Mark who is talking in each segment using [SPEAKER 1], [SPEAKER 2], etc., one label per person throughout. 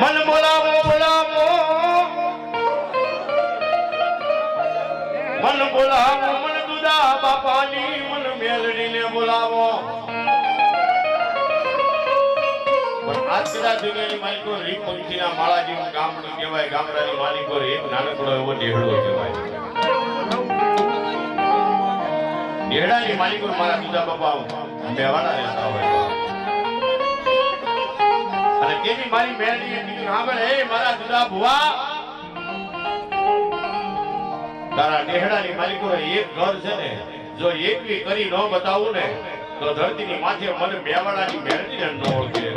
[SPEAKER 1] મન બોલાવો બોલાવો મન બોલાવો મન દુદા બાપાની મન મેલડીને બોલાવો પણ આજ કદાચ દુનિયાની માલિકો રીત પંખીના માળા જેવું ગામડું કહેવાય ગામડાની માલિકો એક નાનકડો એવો નેહડો કહેવાય નેહડાની માલિકો મારા દુદા બાપા મેવાડા રહેતા હોય અને તેની મારી મેલડીએ કીધું સાંભળ હે મારા દુદા ભુવા તારા નેહડાની માલિકો એક ઘર છે ને જો એકવી કરી ન બતાવું ને તો ધરતીની માથે મને મેવાડાની મેલડીને ન ઓળખે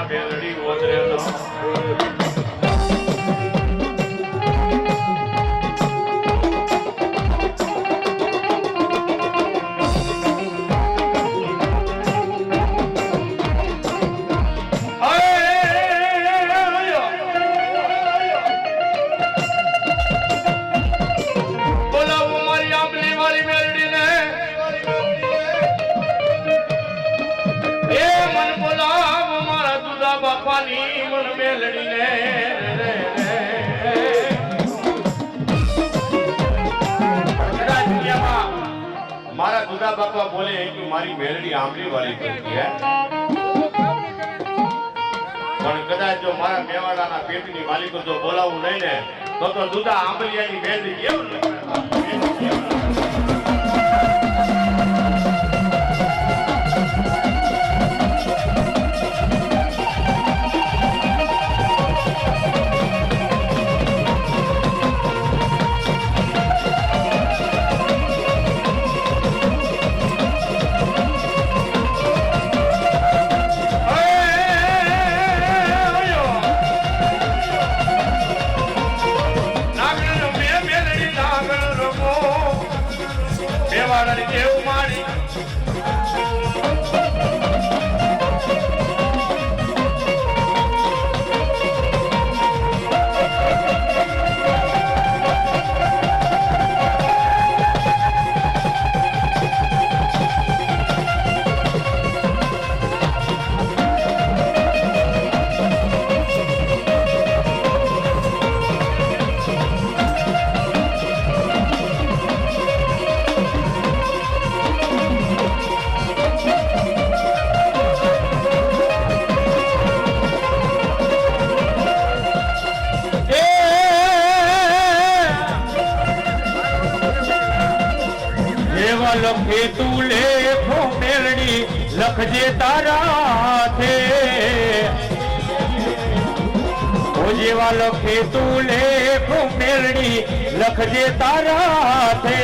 [SPEAKER 1] મેલડી ઓતરે મારા દુદા બાપા બોલે કે મારી મેલડી આંબલી વાળી કરતી હે પણ કદાચ જો મારા મેવાડાના પેટની માલિકો જો બોલાવું નહીં ને તો દુદા આંબલિયાની મેલડી કેવું લખે તું લેખો મેલડી લખજે તારા થે ઓ જેવા લખે તું લેખો મેલડી લખજે તારા થે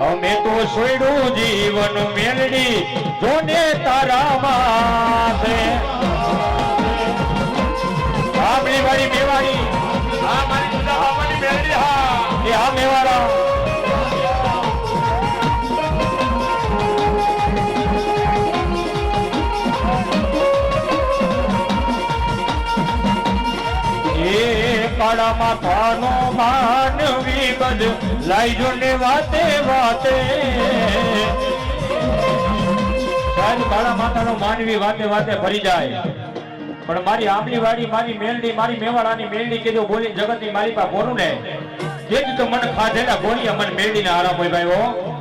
[SPEAKER 1] અમે તો છોડ્યું જીવન મેલડી જોને તારા માથે આમલી વાળી મેવાડી હા મારી દુદા બાપાની મેલડી હા એ હા મેવાડા કાળા માથાનો માનવી બદ લાઈજો ને વાતે વાતે કાળા માથાનો માનવી વાતે વાતે ભરી જાય પણ મારી આંબલી વાળી મારી મેલડી મારી મેવાડાની મેલડી કે જો બોલી જગતની મારી પાસે બોલું ને જે જ તો મને ખાધેલા બોલી મને મેલડીને આરામ હોય ભાઈ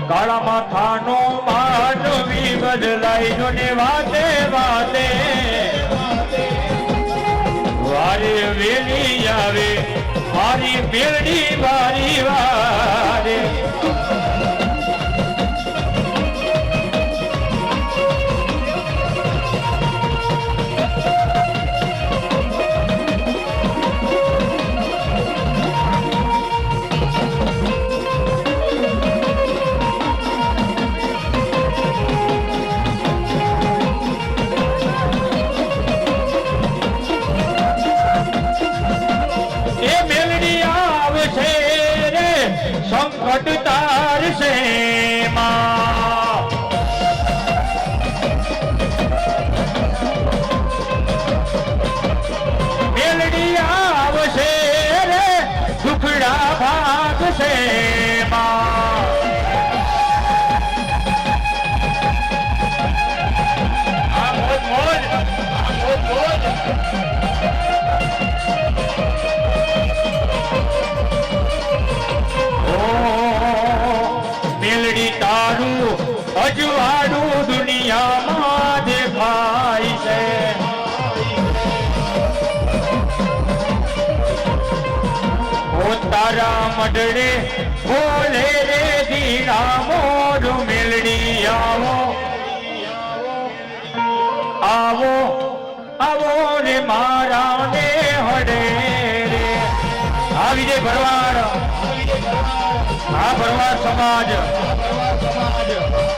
[SPEAKER 1] કાળા માથાનો માનવી બદલાઈ ને વાતે વાતે વારે વેલી આવે મારી મેળડી વારી વારે સંકટ તારશે માં મેલડી આવશે રે દુખડા ભાગશે માં આ મોજ મોજ મેલડી તારું અજવાળું દુનિયામાં દેખાય છે ઓ તારા મડળે બોલે રે ધીરા મોર મેલડી આવો આવો આવો રે મારા ને હડે રે આવી જય ભરવાડ આ ભરવાડ સમાજ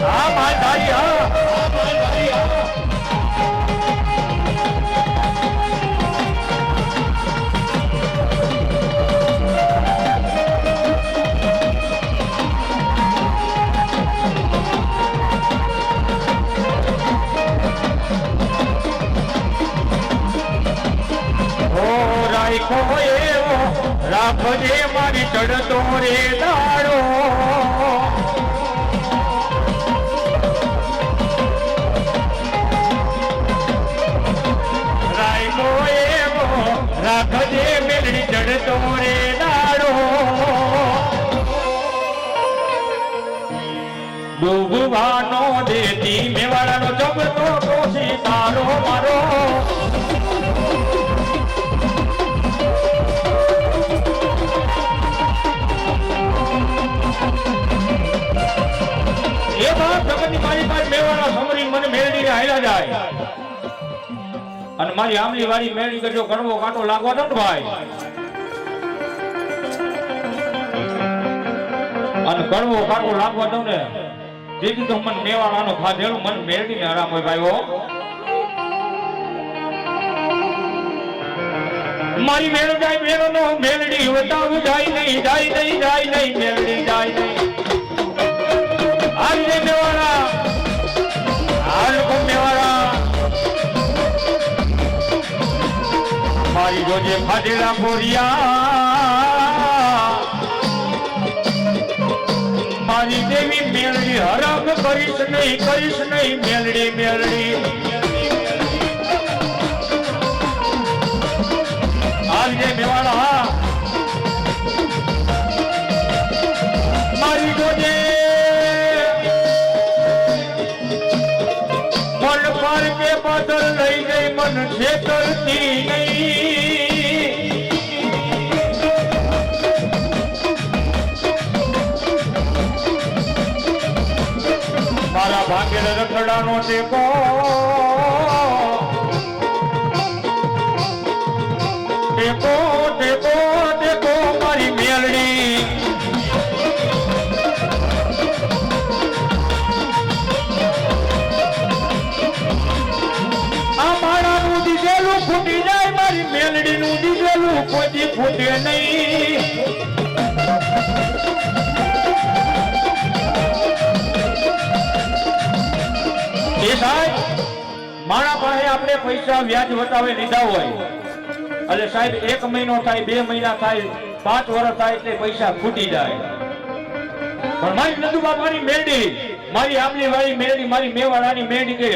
[SPEAKER 1] આ માલધારી રાખો એવો રાખજે મારી ચડતો રે દાડો રાખો એવો રાખજે મેલડી ચડતો રે દાડો ડૂબવાનો દેતી મેવાડાનો જબતો કોશી તારો મારો અને મારી આમલી વાળી મેળી કરજો કડવો કાંટો લાગવા દો ભાઈ અને કડવો કાંટો લાગવા દો ને તેથી તો મને મેવાડાનો ખાધેલું મને મેળવી ને આરામ હોય ભાઈઓ મારી મેળ જાય મેળો નો મેળડી વટાવી જાય નહીં મેળડી જાય નહીં આજે મેવાડા આ લોકો મેવાડા મારી જોજે ફાટેલા બોરિયા મારી દેવી મેળડી હરામ કરીશ નહીં મેળડી આજે મેવાડા મારી જોજે મન પર કે બદલ લઈ ગઈ મન છેતરતી નહીં મારા ભાગ્ય રખડાનો ટેકો મારી મેલડી ફૂટી જાય મારી મેલડી નું દીધેલું કોઈ ફૂટે નહીં એ સાહેબ મારા પાસે આપણે પૈસા વ્યાજ વટાવે લીધા હોય એટલે સાહેબ 1 મહિનો થાય 2 મહિના થાય 5 વર્ષ થાય એટલે પૈસા ફૂટી જાય પણ મારી નંદુ બાપાની મેલડી મારી આમલી વાળી મેલડી મારી મેવાડાની મેલડી કે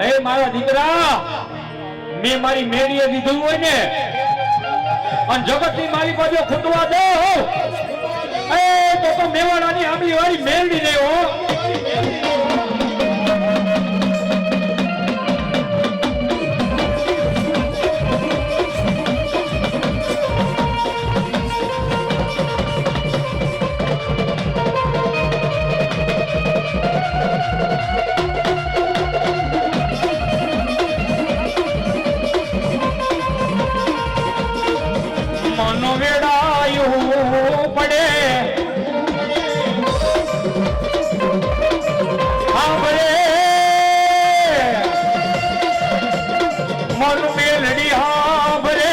[SPEAKER 1] એ મારા દીકરા મેં મારી મેળીએ દીધું હોય ને અને જગતની મારી બાજુ ખૂટવા દો તો મેવાડાની આંબલી વાળી મેલડી નહીં હો. મનો વેડાયું પડે સાંભળે મન મેલડી સાંભળે.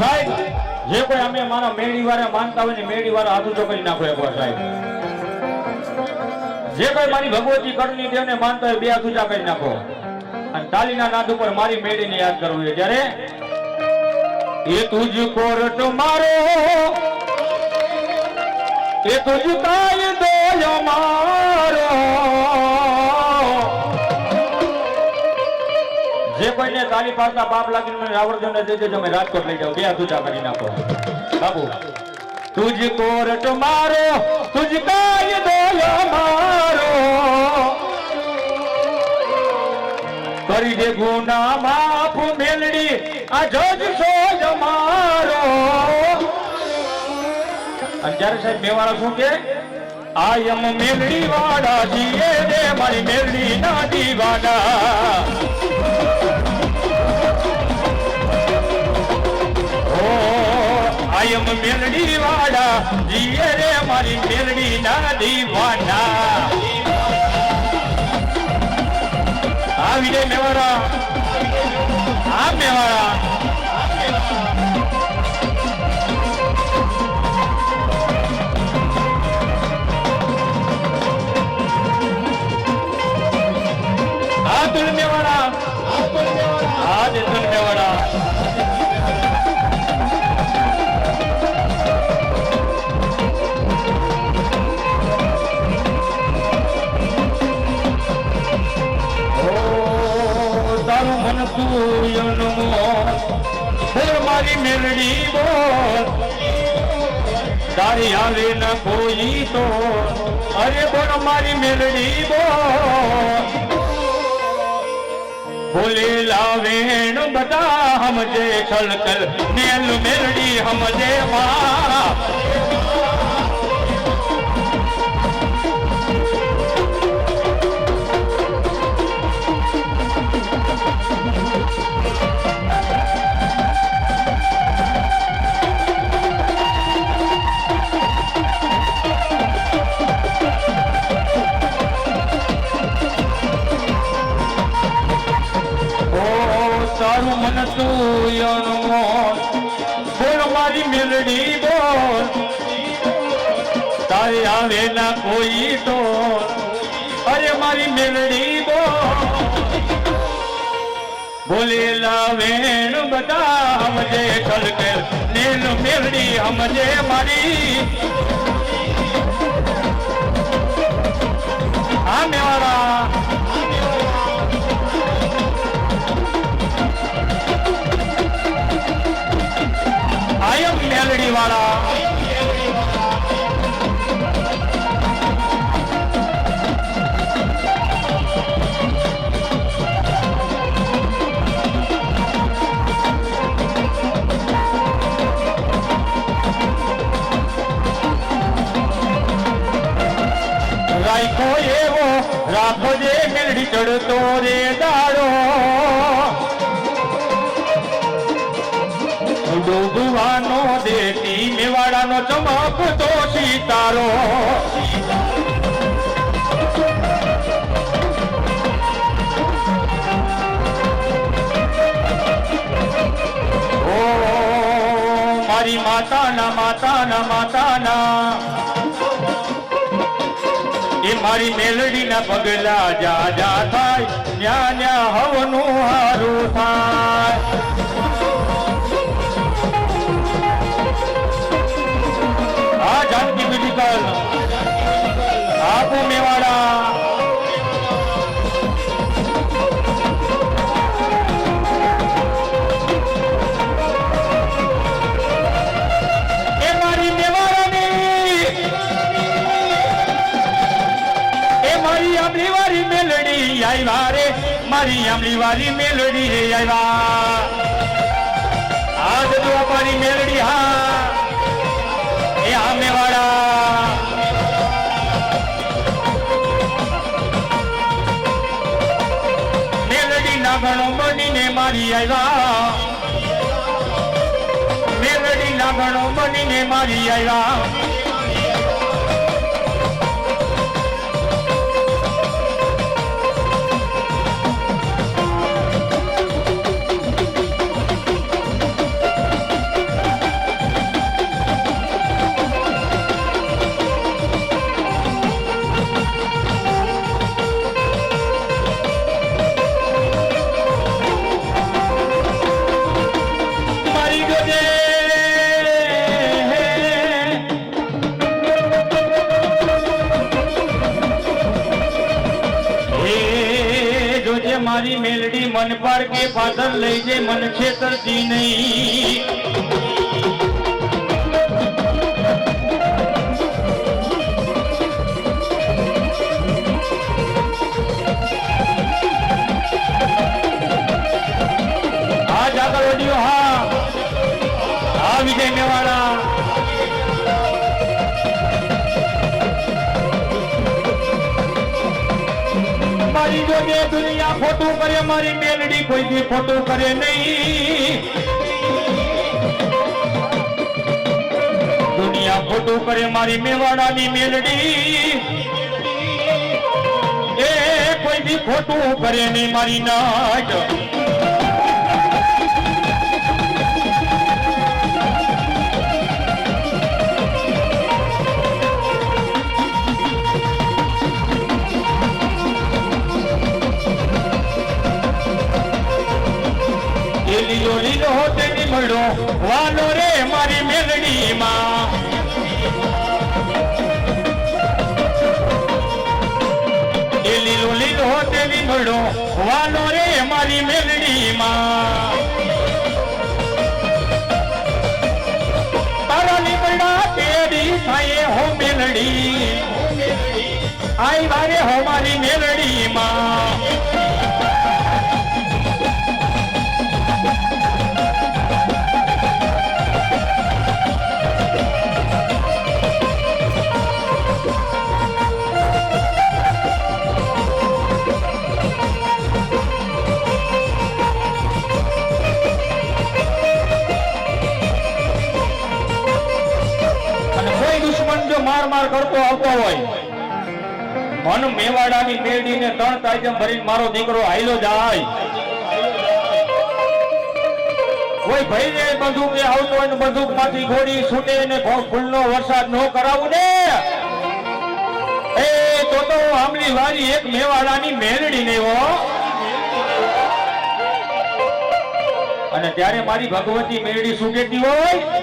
[SPEAKER 1] સાહેબ જે કોઈ અમે મારા મેળી વાળા માનતા હોય ને મેળી વાળા હાથ ઊંચો કરી નાખો એકવાર સાહેબ. જે કોઈ મારી ભગવતી કરણી દેવને માનતા હોય બે હાથ ઊંચા કરી નાખો અને તાલીના નાદ ઉપર મારી મેળીને યાદ કરવું છે. જ્યારે એ તુજ કોરટ મારો એ તુજ કાયદો મારો. જે કોઈને તાલી પાડતા પાપ લાગીને મને આવડતું દઈ દેજો, મેં રાજકોટ લઈ જાઉં. બે હાથ ઊંચા કરી નાખો બાબુ. તુજ કોરટ મારો તુજ કાયદો મારો કરી દે ગુના માફ મેલડી આ જજ સોજ મારો. અને જ્યારે સાહેબ મેવાળા શું કે આયમ મેલડી વાળા જીએ દે મારી મેલડી ના દીવાના. ઓ આયમ મેલડી વાળા જીએ રે મારી મેલડી ના દીવાના. આવી રે મેવાડા આ મેવાડા. આ તુલ મેવાડા આ દે તુલ મેવાડા. મારી મેલડી બોલ તારી આવે ન કોઈ તો અરે બોલ મારી મેલડી બોલ બોલે લાવેણ બધા હમજે છલકલ મેલ મેલડી હમજે મા. તારું મન તું બોલ મારી મેલડી બોલ તારે આવે ના કોઈ તો અરે મારી મેલડી બોલ બોલેલા વેણ બધા હમજે છલકે નીલ મેલડી હમજે મારી. આ મેવાડા આયમ મેલડી વાળા. રાખો એવો રાખો જે મેલડી ચડતો રે દાડો ડૂબવાનો દેતી મેવાડાનો ચમકતો સિતારો. ઓ મારી માતાના એ મારી મેલડી ના પગલા જા જા થાય ન્યા ન્યા હવનું હારું થાય. આ જાનકી મ્યુઝિકલ આપો મેવાડા. મારી આમલી વાળી મેલડી રે આવ્યા આજ જો અમારી મેલડી હા એ આમે વાળા મેલડી લાગણો બનીને મારી આવ્યા મેલડી લાગણો બનીને મારી આવ્યા મારી મેલડી મન પાર કે પાદર લઈ જે મન છેતરતી નહીં આજ આગળ વધ્યો હા વિજય મેવાડા મારી જોડે દુનિયા ખોટું કરે મારી મેલડી કોઈ દી ખોટું કરે નહીં દુનિયા ખોટું કરે મારી મેવાડાની મેલડી એ કોઈ દી ખોટું કરે નહીં મારી નાટ લીલો લીલો હોતે નીમડો વાલો રે મારી મેલડી માં એ લીલો લીલો હોતે નીમડો વાલો રે મારી મેલડી માં તારા લીમડા તેરી થાય હો મેલડી આઈ વારે હો મારી મેલડી માં માર માર કરતો આવતો હોય મન મેવાડાની મેરડીને ત્રણ તાજમ ભરીને મારો દીકરો હાઈલો જાય કોઈ ભાઈ ને બંદૂક આવતો હોય ને બંદૂક માંથી ગોળી છૂટે ને ફૂલનો વરસાદ ન કરાવું ને એ તો આમલી વાળી એક મેવાડાની મેરડી ને હો અને ત્યારે મારી ભગવતી મેરડી શું કહેતી હોય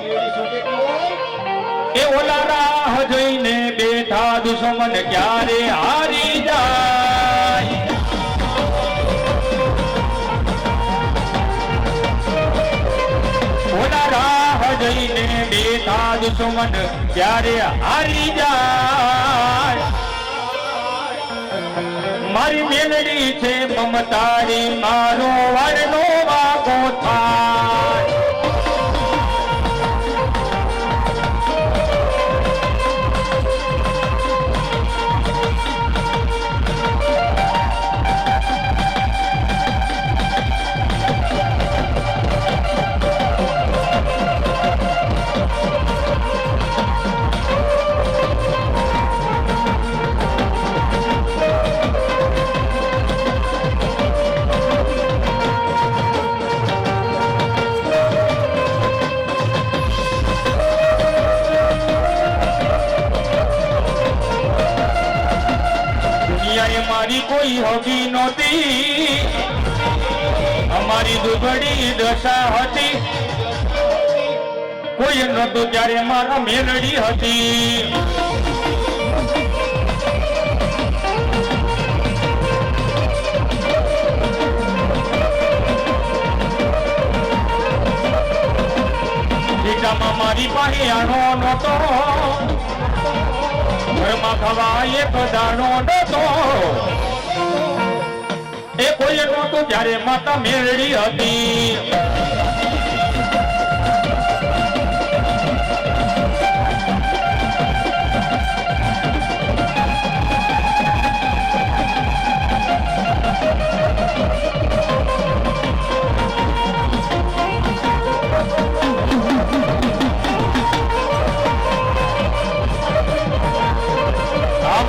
[SPEAKER 1] એ ઓલા રાહ જોઈને બેઠા દુશ્મન ક્યારે હારી જાય ઓલા રાહ જોઈને બેઠા દુશ્મન ક્યારે હારી જાય મારી મેલડી છે મમતારી મારો વાળનો વાગો થાય મારી કોઈ હોગી નહોતી અમારી દુબળી દશા હતી કોઈ નહોતું ત્યારે મારા મેલડી હતી જીટામાં મારી પાસે આનો નહોતો ઘરમાં ખવા એક દાણો નતો એ કોઈ નહોતું ત્યારે માતા મેલડી હતી.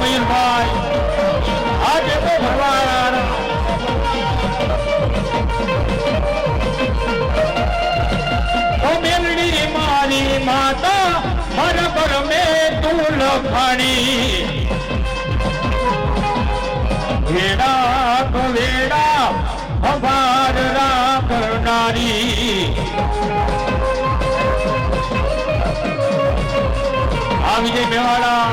[SPEAKER 1] મયુરભાઈ આજે તો ભગવાન ઓ મેલડી મારી માતા મારા પર મેં તું લખાણી વેડા કવેડા અભાર રાખનારી આવી જય મેવાડા.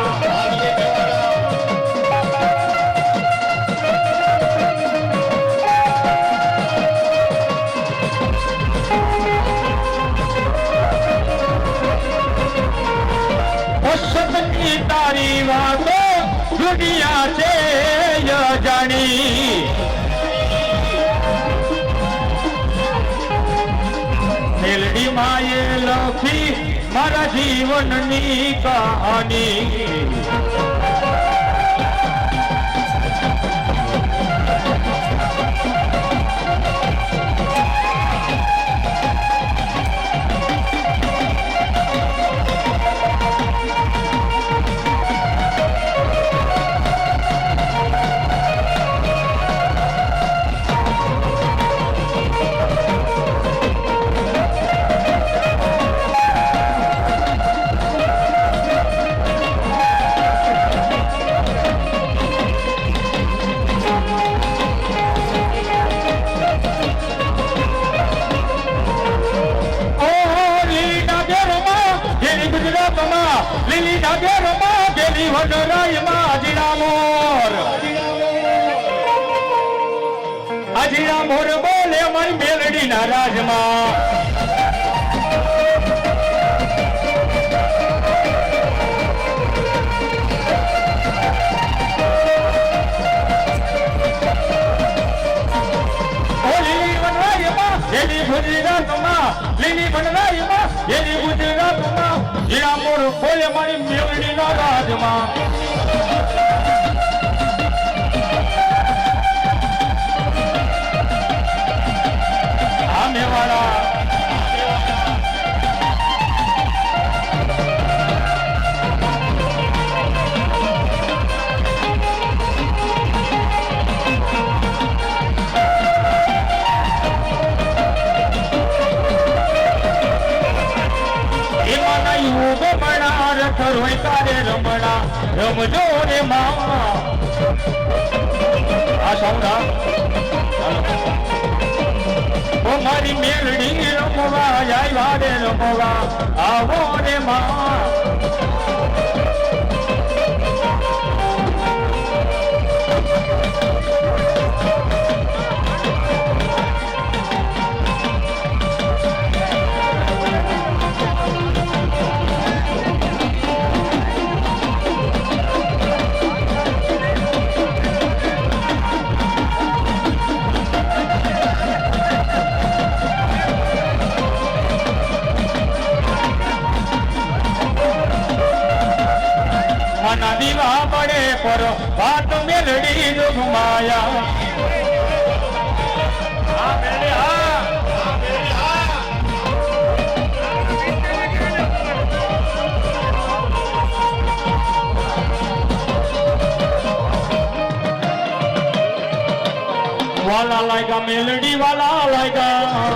[SPEAKER 1] તારી વાતો દુનિયા છે જાણી મેલડી માએ લખી મારા જીવનની કહાની. લીલી ડાગેરમાં ગેલી વનરાયમાં અજીરા મોર બોલે મારી મેલડીના રાજમાં. લીલી વનરાયમાં ગેલી ગુજરાતમાં જીરા મોર બોલે મારી મેલડીના રાજમાં. આ મેવાડા રોય તારે રમણા રમજો રે મામા. આ સાઉન્ડ ઓ મારી મેલડી રમવા આવ્યા રે રમવા આવો રે મા. દીવા પડે પર વાત મેલડી જોગમાયા. વાલા લાગ્યા મેલડી વાલા લાગ્યા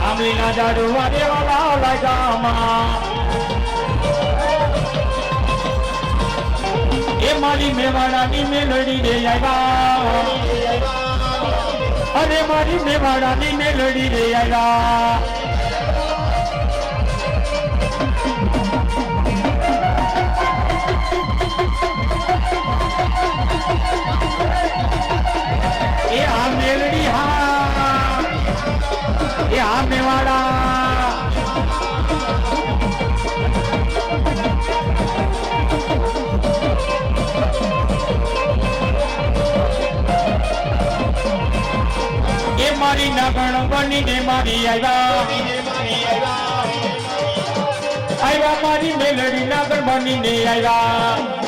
[SPEAKER 1] આમલીના ઝાડવા રે વાલા લાગ્યા. એ મારી મેવાડાની મેલડી રે આવ્યા અરે મારી મેવાડાની મેલડી રે આવ્યા. એ આ મેલડી હા એ આ મેવાડા મારી નાગણ બનીને મારી આવ્યા મારી મેલડી નાગણ બનીને આવ્યા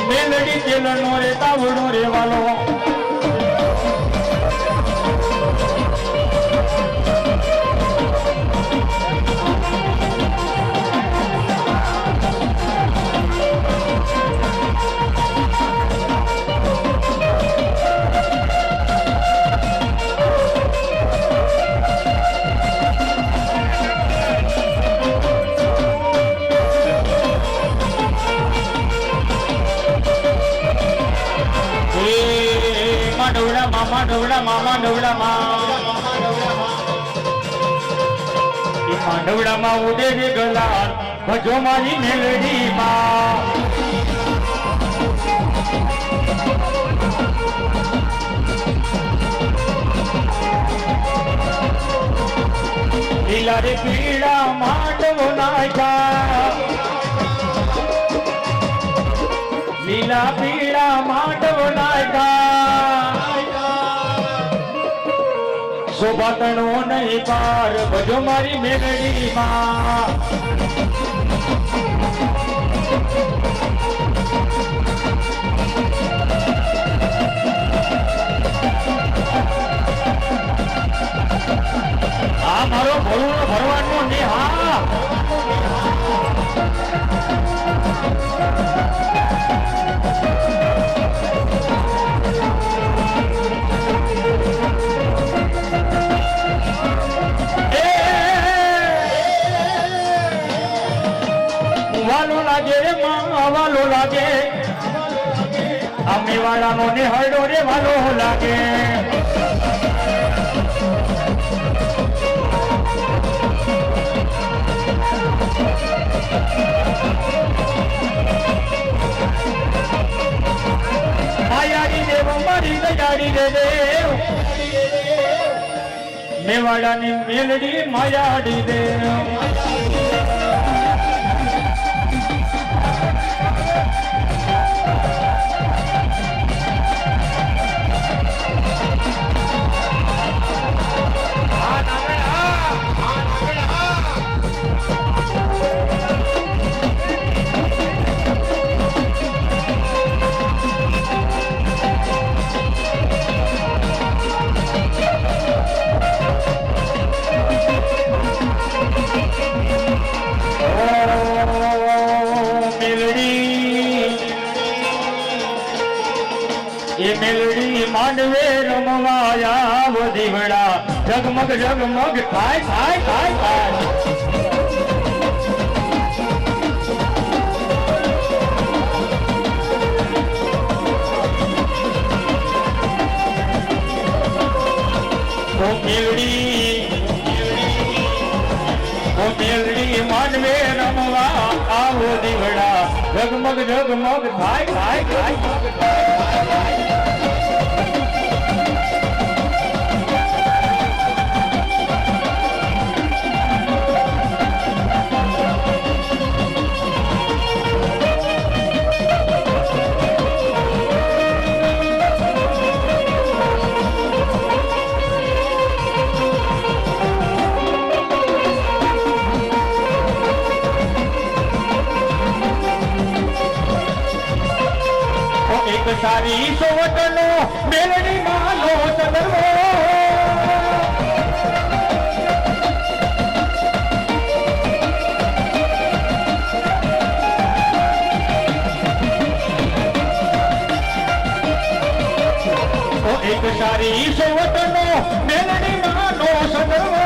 [SPEAKER 1] મેલડી તેલનો રે તાવડો રે વાલો માંડવડામાં ઉડે રે ગલાર ભજો મારી મેલડી માં લીલા રે પીળા માંડવો નાખ્યા લીલા પીળા માંડવો નાખ્યા શોભાતણો નહીં પાર ભજો મારી મેલડી માં આ મારો ભરવાનો ને હા વાલો લાગે અમે વાળાનો ને હરડો રે વાલો લાગે માયાડી દેવ મારી દયાડી દે દેવ મેવાડાની મેલડી માયાડી દેવ મેલડી માંડવે રમવાયા દીવડા જગમગ જગમગ થાય થાય થાય થાય મેલડી માંડવે રમવા આવો દીવડા જગમગ જગમગ થાય થાય થાય સારી સોવટનો મેલડી માનો ચંદ્રવો એક સારી સોવટનો મેલડી માનો ચંદ્રવો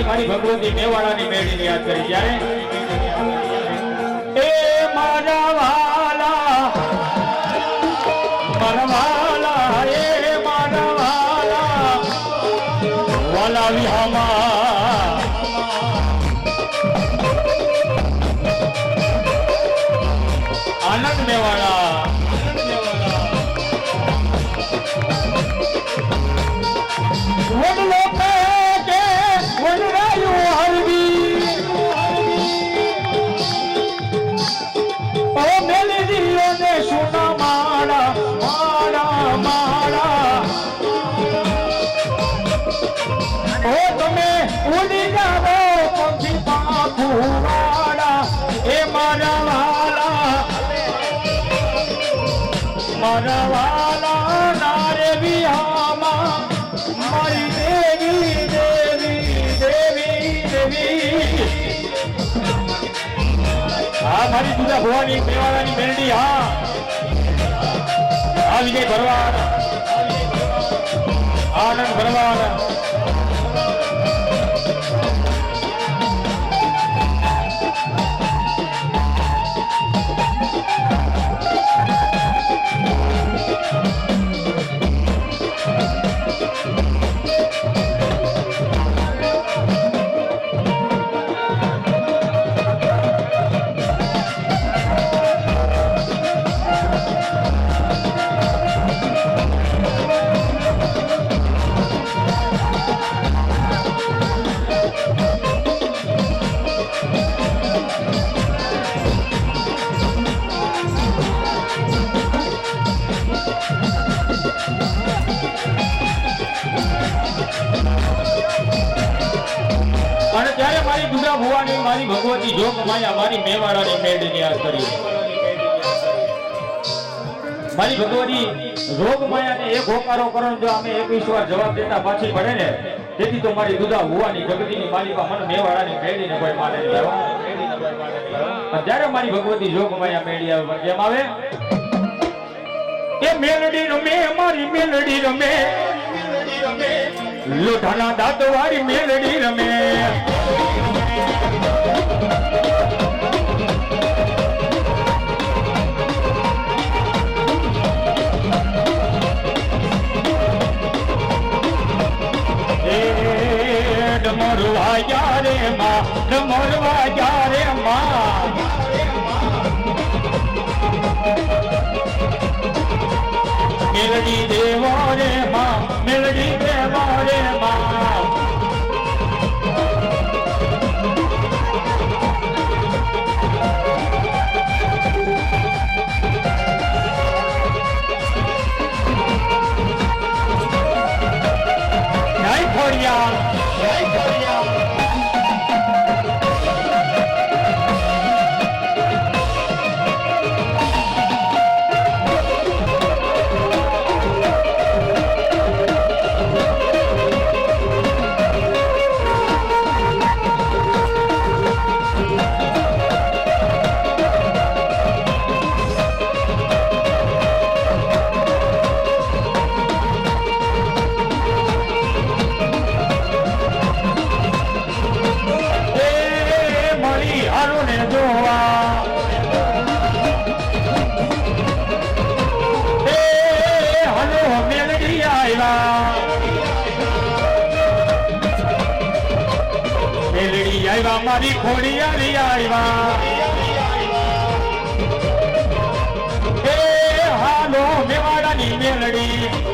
[SPEAKER 1] મારી ભગવતી મેવાડાની મેળીને યાદ કરી જ્યારે એ મારા વાલા એ મારા વાલા વિહામાં આનંદ મેવાડા વડલો કે વનરાયું હરવી ઓ મેલડીઓ ને સોના માળા માળા માળા ઓ તમે ઉડી જાઓ પંખી પાંખું વાળા એ મારા વાલા નારે વિહામાં મારી દેવી દેવી દેવી દેવી હા મારી દુર્ગા ભવાની મેવાડાની મેલડી હા વિજય ભરવાડ આનંદ ભરવાડ અને ત્યારે મારી દુર્ગા ભવાની મારી ભગવતી જોગ માયા મારી મેવાડાની મેળીને યાદ કરી મારી ભગવતી જોગ માયાને એક હોકારો કરો જો અમે 21 વાર જવાબ દેતા પાછી પડે ને તેથી તો મારી દુર્ગા ભવાની જગતીની માલિકા મને મેવાડાની મેળીને કોઈ માને નહીં જ્યારે મારી ભગવતી જોગ માયા મેળી આવે કેમ આવે એ મેલડી રમે મારી મેલડી રમે લોઢાના દાંત વાળી મેલડી રમે ડમરવા જારે માં ડમરવા જારે માં મેલડી દેવો રે માં મેલડી દેવો રે માં જય ખોડિયાર જય ખોડિયાર મેલડી આવ્યા મારી ખોડિયારી આવ્યા એ હાલો મેવાડાની મેલડી